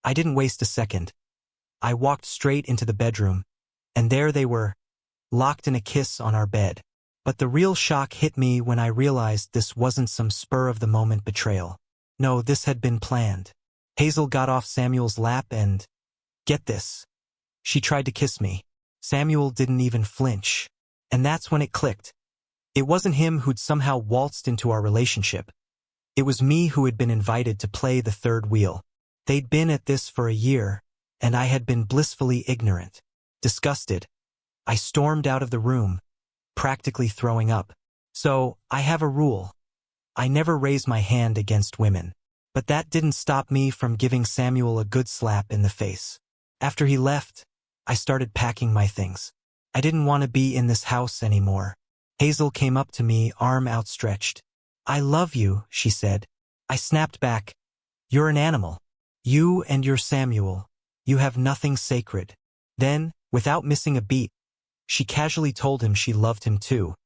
I didn't waste a second. I walked straight into the bedroom, and there they were, locked in a kiss on our bed. But the real shock hit me when I realized this wasn't some spur-of-the-moment betrayal. No, this had been planned. Hazel got off Samuel's lap and, get this, she tried to kiss me. Samuel didn't even flinch. And that's when it clicked. It wasn't him who'd somehow waltzed into our relationship. It was me who had been invited to play the third wheel. They'd been at this for a year, and I had been blissfully ignorant. Disgusted, I stormed out of the room, practically throwing up. So, I have a rule. I never raise my hand against women. But that didn't stop me from giving Samuel a good slap in the face. After he left, I started packing my things. I didn't want to be in this house anymore. Hazel came up to me, arm outstretched. "I love you," she said. I snapped back. "You're an animal. You and your Samuel. You have nothing sacred." Then, without missing a beat, she casually told him she loved him too,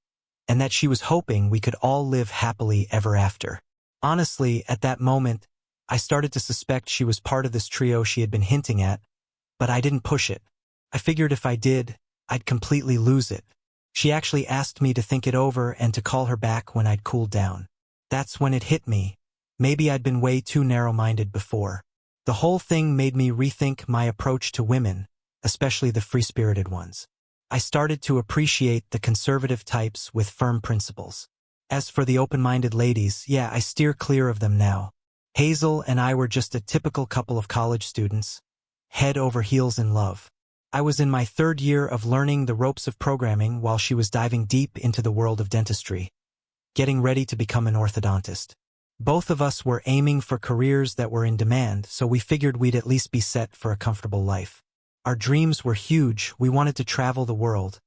and that she was hoping we could all live happily ever after. Honestly, at that moment, I started to suspect she was part of this trio she had been hinting at, but I didn't push it. I figured if I did, I'd completely lose it. She actually asked me to think it over and to call her back when I'd cooled down. That's when it hit me. Maybe I'd been way too narrow-minded before. The whole thing made me rethink my approach to women, especially the free-spirited ones. I started to appreciate the conservative types with firm principles. As for the open-minded ladies, yeah, I steer clear of them now. Hazel and I were just a typical couple of college students, head over heels in love. I was in my third year of learning the ropes of programming while she was diving deep into the world of dentistry, getting ready to become an orthodontist. Both of us were aiming for careers that were in demand, so we figured we'd at least be set for a comfortable life. Our dreams were huge. We wanted to travel the world,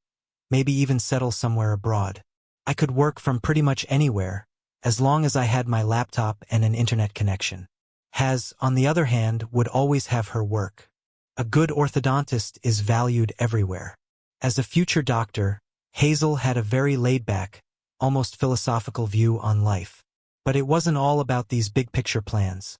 maybe even settle somewhere abroad. I could work from pretty much anywhere, as long as I had my laptop and an internet connection. Haz, on the other hand, would always have her work. A good orthodontist is valued everywhere. As a future doctor, Hazel had a very laid-back, almost philosophical view on life. But it wasn't all about these big-picture plans.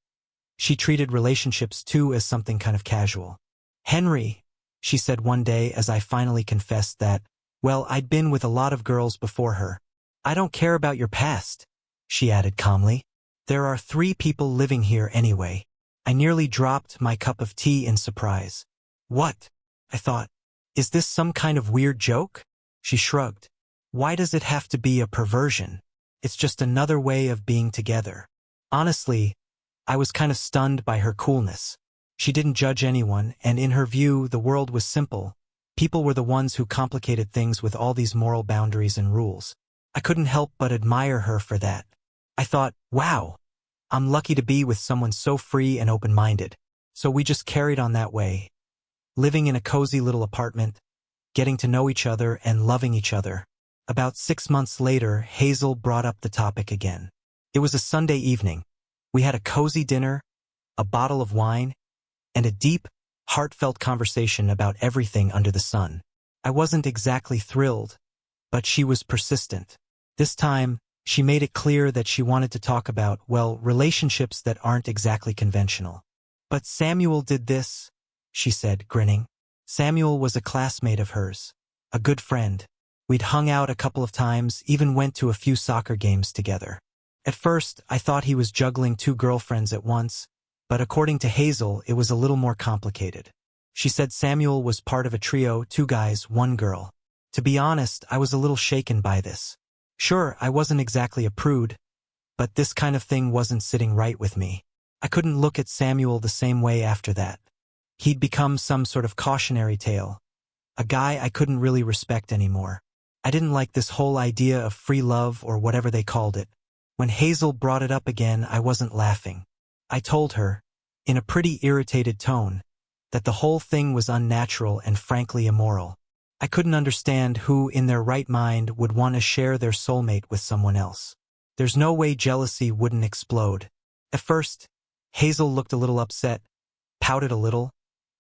She treated relationships too as something kind of casual. "Henry," she said one day as I finally confessed that, well, I'd been with a lot of girls before her. "I don't care about your past," she added calmly. "There are 3 people living here anyway." I nearly dropped my cup of tea in surprise. "What?" I thought. "Is this some kind of weird joke?" She shrugged. "Why does it have to be a perversion? It's just another way of being together." Honestly, I was kind of stunned by her coolness. She didn't judge anyone, and in her view, the world was simple. People were the ones who complicated things with all these moral boundaries and rules. I couldn't help but admire her for that. I thought, wow, I'm lucky to be with someone so free and open-minded. So we just carried on that way, living in a cozy little apartment, getting to know each other and loving each other. About 6 months later, Hazel brought up the topic again. It was a Sunday evening. We had a cozy dinner, a bottle of wine, and a deep, heartfelt conversation about everything under the sun. I wasn't exactly thrilled, but she was persistent. This time, she made it clear that she wanted to talk about, well, relationships that aren't exactly conventional. "But Samuel did this," she said, grinning. Samuel was a classmate of hers, a good friend. We'd hung out a couple of times, even went to a few soccer games together. At first, I thought he was juggling 2 girlfriends at once, but according to Hazel, it was a little more complicated. She said Samuel was part of a trio, 2 guys, 1 girl. To be honest, I was a little shaken by this. Sure, I wasn't exactly a prude, but this kind of thing wasn't sitting right with me. I couldn't look at Samuel the same way after that. He'd become some sort of cautionary tale, a guy I couldn't really respect anymore. I didn't like this whole idea of free love or whatever they called it. When Hazel brought it up again, I wasn't laughing. I told her, in a pretty irritated tone, that the whole thing was unnatural and frankly immoral. I couldn't understand who in their right mind would want to share their soulmate with someone else. There's no way jealousy wouldn't explode. At first, Hazel looked a little upset, pouted a little,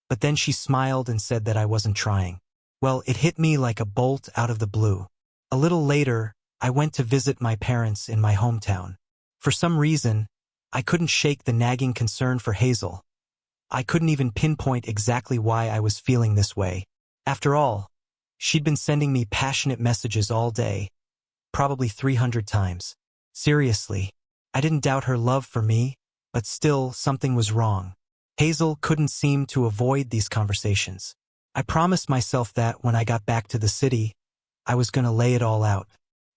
but then she smiled and said that I wasn't trying. Well, it hit me like a bolt out of the blue. A little later, I went to visit my parents in my hometown. For some reason, I couldn't shake the nagging concern for Hazel. I couldn't even pinpoint exactly why I was feeling this way. After all, she'd been sending me passionate messages all day, probably 300 times. Seriously, I didn't doubt her love for me, but still, something was wrong. Hazel couldn't seem to avoid these conversations. I promised myself that when I got back to the city, I was going to lay it all out.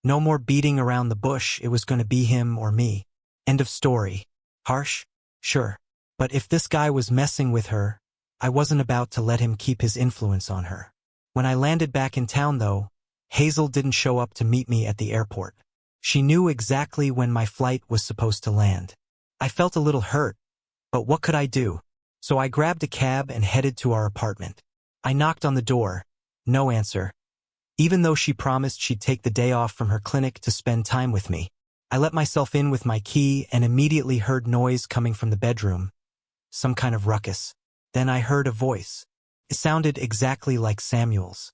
No more beating around the bush, it was going to be him or me. End of story. Harsh? Sure. But if this guy was messing with her, I wasn't about to let him keep his influence on her. When I landed back in town, though, Hazel didn't show up to meet me at the airport. She knew exactly when my flight was supposed to land. I felt a little hurt, but what could I do? So I grabbed a cab and headed to our apartment. I knocked on the door. No answer. Even though she promised she'd take the day off from her clinic to spend time with me. I let myself in with my key and immediately heard noise coming from the bedroom. Some kind of ruckus. Then I heard a voice. It sounded exactly like Samuel's.